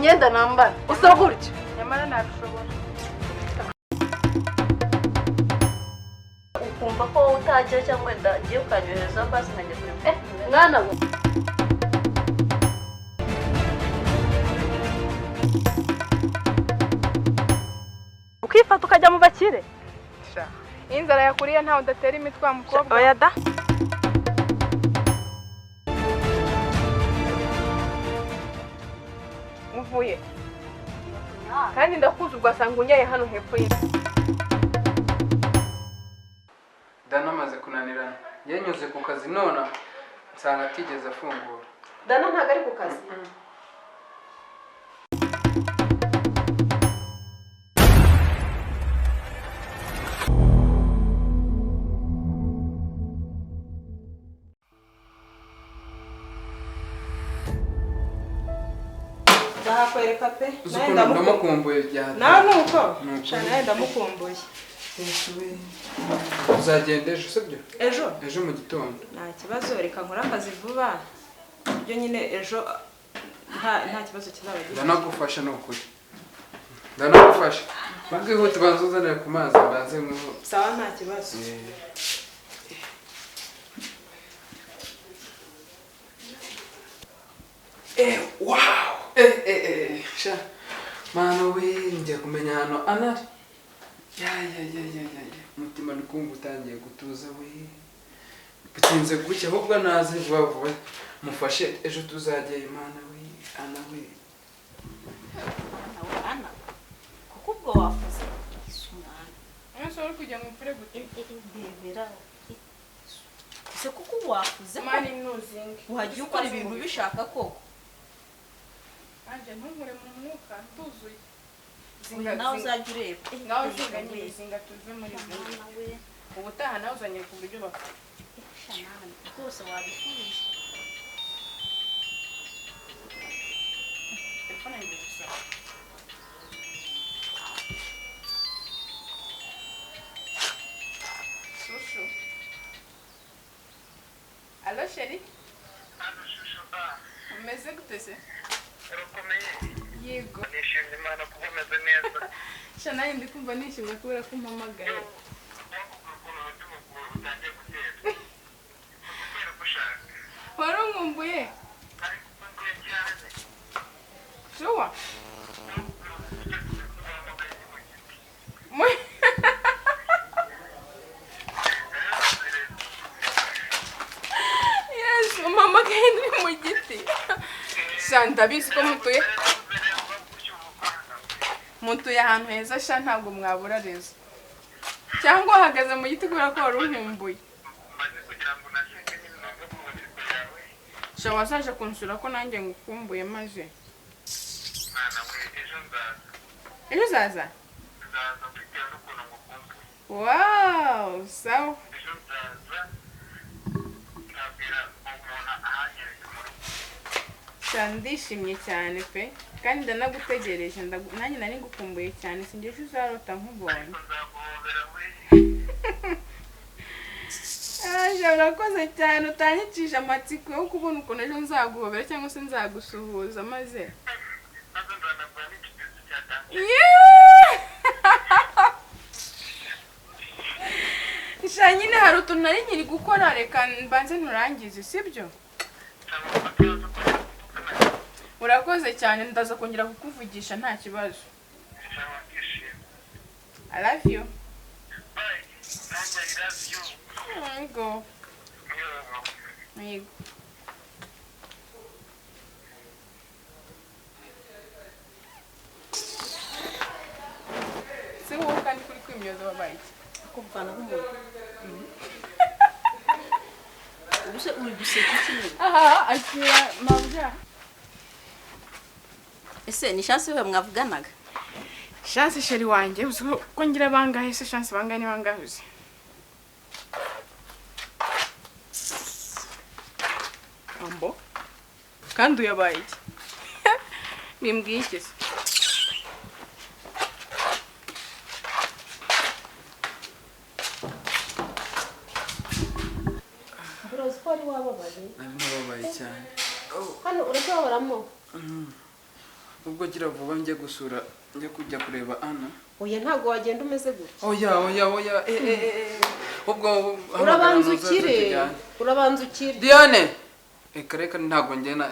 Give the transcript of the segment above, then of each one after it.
imyenda nambara usa gutyo nyamara nabishobora ukumva ko utajya cyangwa wenda ngiye ukanyohereza basi nkajya kuri mwana we ukifata ukajya mu bakire inzara yakuriye ntawe udatera imitwe wa mukobwa oya da uvuye kandi ndakuzi ugasanga unyaye hano hepfo ye Dana amaze kunanirana yanyuze ku kazi nona nsanga atigeze afungura. Dana ntago ari ku kazi ndahakwereka pe nawe ndamukumbuye byahata nawe nuko cyane ndamukumbuye uzagenda ejo sibyo ejo mu gitondo nta kibazo reka nkora akazi vuba ibyo nyine ejo nta kibazo kizabagira ndanagufasha nukuri ndanagufasha ubwihute banza uzanira ku mazi banze nk'ubu sawa nta kibazo wow sha mano we njya kumenya hano anari ya mutima ndikumva utangiye gutuza we butinze gucya ahubwo naze vuba vuba mufashe ejo tuzajya imana we ana we ana kuko ubwo wafuze isumana uri kujya mu mpfure gute bebera ese kuko wafuze mani nuzinge uhagiye ukora ibintu bishaka koko anje ntumure mu mwuka tuzuye nawe uzajya ureba nawe uziganye izinga tuve muri byo ubutaha nawe uzanye ku buryo bafite rwose wabisubije telefone yanjye gusa shushu alo sheri umeze gute se yego nishimye Imana kuba umeze neza shana ndi kumva nishimye kubera ko umpamagaye wari unkumbuye shuwa yes umpamagaye ndi mu giti ndabizi ko mutuye ahantu heza sha ntabwo mwabura rezo cyangwa uhagaze mu giti kubera ko wari unkumbuye sha wasaje kunsura ko nanjye ngukumbuye maze ejo uzaza wow sawa ndishimye cyane pe kandi ndanagutegereje nanjye nari ngukumbuye cyane singeje uzarota nkubonye urakoze cyane utanyicisha amatsiko yo kubona ukuntu ejo nzaguhobera cyangwa se nzagusuhuza maze sha nyine hari utuntu nari nkiri gukora reka mbanze nturangize sibyo urakoze cyane ndaza kongera kukuvugisha nta kibazo I love you go yego se wowe kandi kuri kwimyoza wabaye kuvana nk'umuntu ubuse uri guseka iki aha akira mabya ese ni chance we mwavuganaga chance sheri wanjye uzi ko ngira bangahe se chance bangahe ni bangahe uzi ambo kandi uyabaye iki bimbwiye iki se ari nababaye cyane hano uracyabaramo ubwo gira vuba njye gusura njye kujya kureba Ana. oya ntabwo wagenda umeze gutya. Oya ubwo urabanza ukire Diane reka ntabwo ngena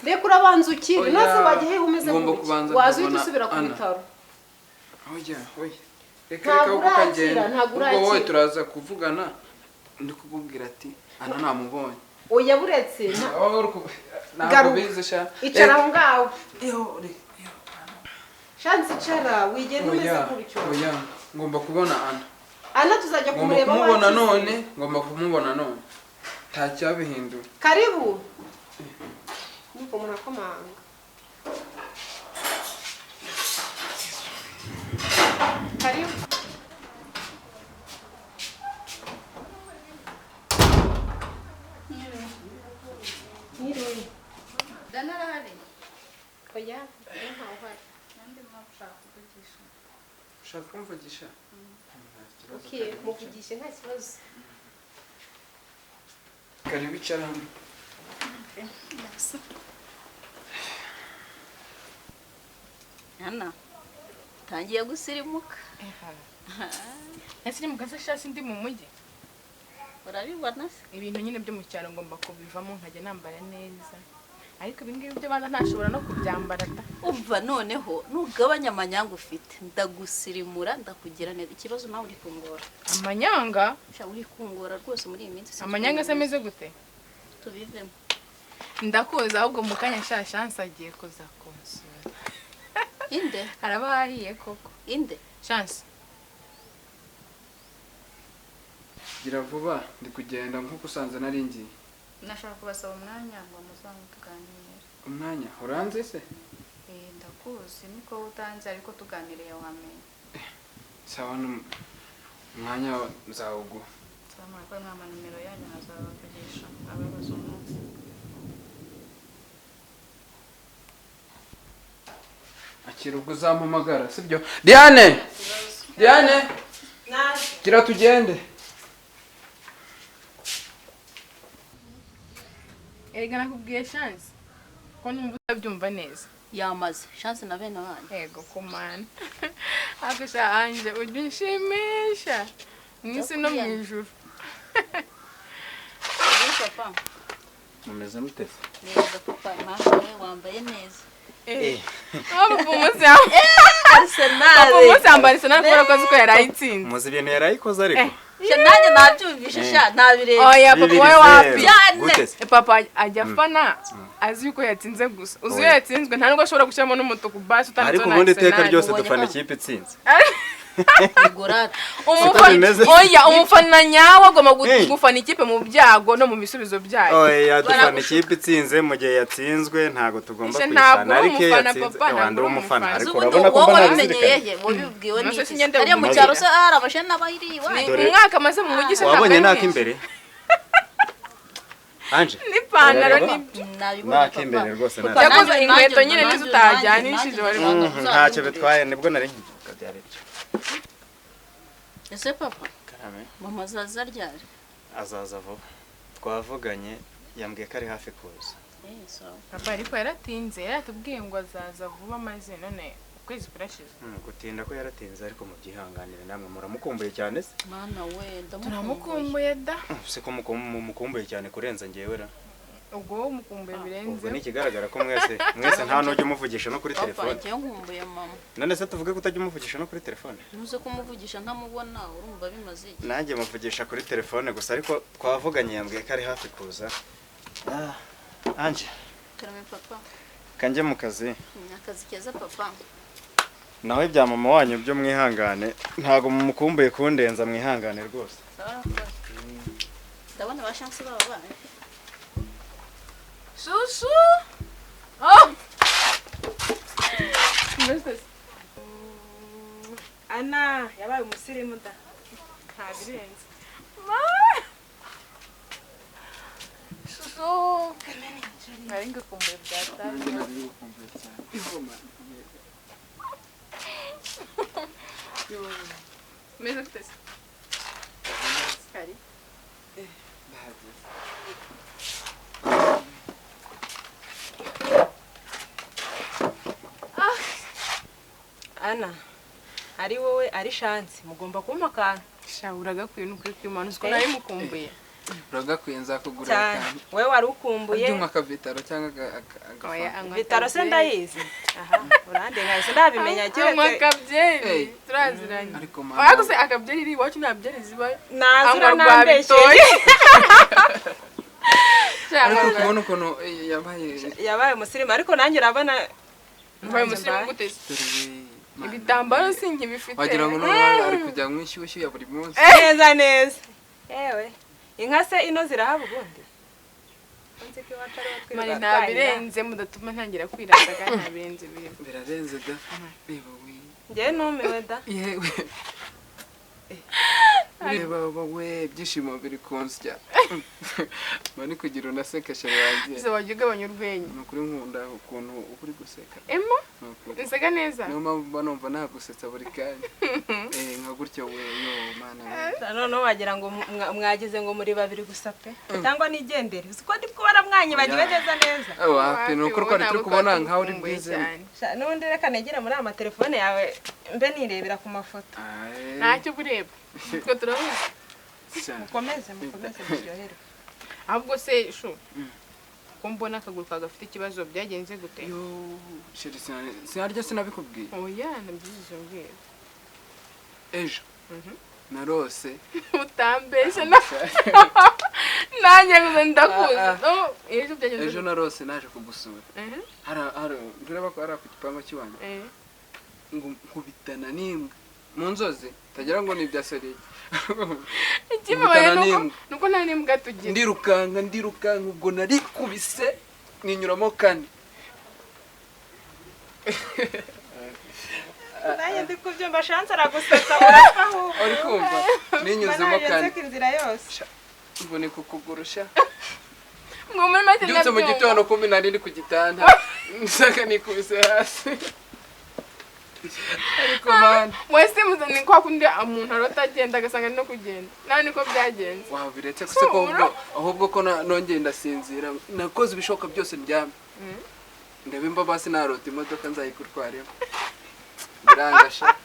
reka urabanza ukire nase wagiye umeze gutya wazi uhita usubira ku bitaro. Oya reka uko kagenda ubwo wowe turaza kuvugana ndi kububwira ati Ana namubonye. Oya buretse ntabwo bize sha icara aho ngaho iyo shansi icara wigenda umeze gutyo. Oya ngomba kubona Ana. Ana tuzajya kumureba ngomba kumubona none nta cyabihindura. Karibu nuko murakomanga. Karibu Niriwe. Dana arahari? Oya ntaho uhari. Nandi mpamvu ushaka kuvugisha. Ushaka kumvugisha? Okay, muvugishe nta kibazo. Karibu icara hano. Ana, tangiye gusirimuka. Nasirimuka se shasi ndi mu mujyi. Urabibona se? Ibintu nyine byo mu cyaro ngomba kubivamo nkajya nambara neza. Ariko ibi ngibi byo banza ntashobora no kubyambara ta. Umva noneho nugabanya amanyanga ufite ndagusirimura ndakugira neza. Ikibazo nawe uri kungora. Amanyanga? Sha uri kungora rwose muri iyi minsi. Amanyanga se ameze gute? Tubivemo. Ndakuza ahubwo mu kanya sha chance agiye kuza konsura. Inde? Arabahiye koko. Inde? Chance. Gira vuba ndi kugenda nkuko usanze nari ngiye. Nashaka kubasaba umwanya ngo muzamutuganire. Umwanya uranze se? Ndakuzi niko utanze ariko tuganiriye wamenye. Sawa umwanya nzawugu. Sama kwa mama nimero yanyu hazabavugisha ababazo umunsi. Akira ubwo uzampamagara sibyo? Diane! Gira tugende. Erega nakubwiye chance. Ko numva utabyumva neza. Yamaze chance na bene wanyu. Yego kumana. Akisha anje ujinshimisha. Nisi no mwijuru. Papa. Mumeze mute? Neza papa, nawe wambaye neza. Abo umusa. Arsenal. Abo umusa ambara Arsenal kubera ko zuko yarayitsinze. Muzi ibintu yarayikoze ariko. Sha nanjye nabyumvishe sha ntabireba. Oya papa wowe wapi? Cyane. Papa ajya fana azi yuko yatsinze gusa. Uzi yatsinzwe nta nubwo ashobora gushyiramo n'umutuku basi utanditse ariko ubundi iteka ryose dufana ikipe itsinze. Igorata. Umufana nyawe agomba gufana ikipe mu byago no mu bisubizo byayo. Oya dufana ikipe itsinze mu gihe yatsinzwe ntago tugomba kwisana ariko yatsinze wanda umufana ariko urabona ko mbana bizirikanye. Wabibwiwe n'iki? Ari mu cyaro se arabashe n'abayiriwa. Umwaka maze mu mujyi se wabonye naka imbere. Anje. Ni panaro ni naka imbere rwose naka. Yakoze inkweto nyine nizo utajyanishije bari ntacyo bitwaye nibwo nari ngiye. Ese papa? Karame. Mama azaza ryari? Azaza vuba. Twavuganye yambwiye ko ari hafi kuza. Sawa. Papa ariko yaratinze yaratubwiye ngo azaza vuba maze none ukwezi kurashize. Gutinda ko yaratinze ariko mu byihanganire namwe muramukumbuye cyane se? Mana we Turamukumbuye da. Se ko mukumbuye cyane kurenza ngewe ra. Ubwo umukumbuye birenze. Ubwo ni kigaragara ko mwese nta nujya umuvugisha no kuri telefone. Papa nkumbuye mama. None se tuvuge ko utajya umuvugisha no kuri telefone? Nuze kumuvugisha ntamubona urumva bimaze iki? Nanjye muvugisha kuri telefone gusa ariko twavuganye yambwiye ko ari hafi kuza. Anje. Karame papa. Kanjye mu kazi. Akazi keza papa. Nawe bya mama wanyu byo mwihangane ntago mumukumbuye kundenza mwihangane rwose. Ndabona ba chance baba. Susu. Oh. Ana yabaye umusirimu da. Ntabirenze. Susu. Aringa kumbuye byataye. Meza kutesi. Kari. ana ari wowe ari Chance mugomba kumpa akantu sha uragakwiye n'ukuri kw'Imana uko nayo mukumbuye uragakwiye nzakugura cyane akantu wewe wari ukumbuye byuma akavitaro cyangwa Vitaro se ndayizi aha urande nkahise ndabimenya Anywa keretse akabyeri turaziranye ariko ariko se akabyeri iri iwacu nta byeri zibayo nazira anywa nambeshye ariko kubona ukuntu yabaye umusirimu ariko nanjye urabona mbaye umusirimu gute ibitambaro sinkibifite wagira ngo n'umwana ari kujya mu ishyushyu ya buri munsi neza neza yewe inka se ino zirahaba ubundi mari ntabirenze mudatuma ntangira kwirata kandi ntabirenze birimo birarenze da reba we njyewe numiwe da yewe reba we byishimo biri konsya mani kugira unaseka shere yanjye se wajya ugabanya urwenya nukuri nkunda ukuntu uri guseka emo nseka neza niyo mpamvu numva nagusetsa buri kanya nka gutyo we yo mana noneho wagira ngo mwagize ngo muri babiri gusa pe cyangwa nigendere uzi ko ndi kubara mwanyibagiwe neza neza hapi ni ukuri ko turi kubona nkaho uri bwize n'ubundi reka negere muri ama telefone yawe mbe nirebera ku mafoto ntacyo bureba twe turabizi mukomeze muryohere ahubwo se shu ko mbona akaguru kawe gafite ikibazo byagenze gute yo sheri sinarya sinabikubwiye oya nabyize mbwira ejo narose utambeshe nanjye gusa ndakuza ejo byagenze ejo narose naje kugusura ndureba ko ari ku gipangu cy'iwanyu ngo nkubitana n'imbwa mu nzozi tagira ngo ni ibya seriye ikibaye nuko nta n'imbwa tugira ndirukanka ubwo narikubise ninyuramo kane nanjye ndi kubyumva Chance aragusetsa urafaho uri kumva ninyuzemo kane inzira yose ubwo ni kukugurusha ngo muri make byutse mu gitondo 10 ku gitanda nsaka nikubise hasi ariko man wese muzani kwa kundi umuntu arota agenda agasanga no kugenda nawe niko byagenze wow biretse kuse ko ahubwo ko nongeye ndasinzira nakoze ibishoka byose ndyame ndabimba basi narota imodoka nzayikurwaremo birangasha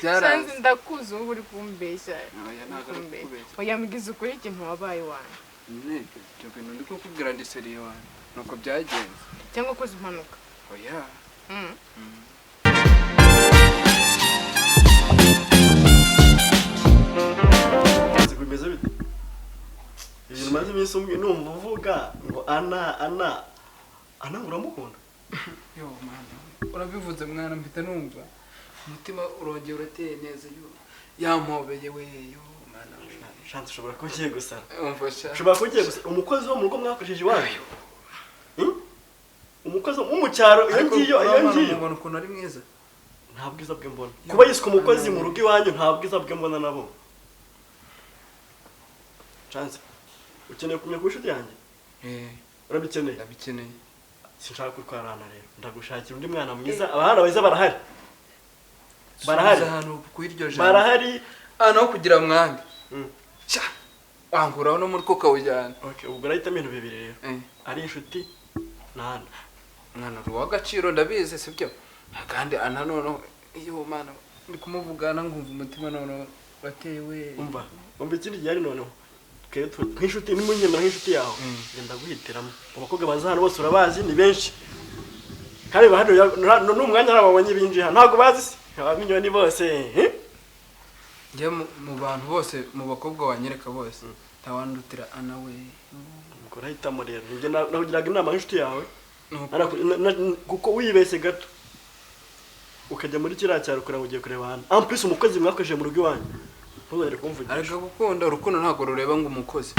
Chance ndakuza ubu uri kumbeshya oya ntago kubeshya oya mbigize ukuri ikintu wabaye wanjye cyo bintu ndi kukubwira ndi seriye wanjye nuko byagenze cyangwa koze impanuka oya bimeze bite ibintu maze iminsi numva uvuga ngo ana uramukunda yo mwana urabivuze mwana mpita numva umutima urongera urateye neza yo yampobeye we yo mwana Chance ushobora ko ugiye gusara umfasha ushobora ko ugiye gusara umukozi wo mu rugo mwakoresheje iwanyu umukozi wo mu cyaro iyo ngiyo mbona ukuntu ari mwiza nta bwiza bwe mbona kuba yiswe umukozi mu rugo iwanyu nta bwiza bwe mbona nabo Chance ukeneye kumenya ku inshuti yanjye urabikeneye ndabikeneye sinshaka kwitwarana rero ndagushakira undi mwana mwiza abahana beza barahari ahantu kwiryo jana barahari no kugira mwange wanguraho no muri koka ujyana okay ubwo urahitamo ibintu bibiri rero ari inshuti nana mwana ruwagaciro ndabizi sibyo kandi ana none iyo mana ndi kumuvugana ngumva umutima none watewe umva ikindi gihe ari noneho nk'inshuti n'umunyemera nk'inshuti yawe ngenda guhitiramo abakobwa baza hano bose urabazi ni benshi kandi bahano n'umwanya nababonye binjiye hano ntabwo bazi abaminyoni bose njye mu bantu bose mu bakobwa wanyereka bose tawandutira ana we ubwo urahitamo rero njye nakugiraga inama nk'inshuti yawe kuko wibeshye gato ukajya muri kiriya cyaro kugira ngo ugiye kureba hano en plus umukozi mwakoresheje mu rugo iwanyu ntuzongere kumvugisha ariko gukunda urukundo ntabwo rureba ngo umukozi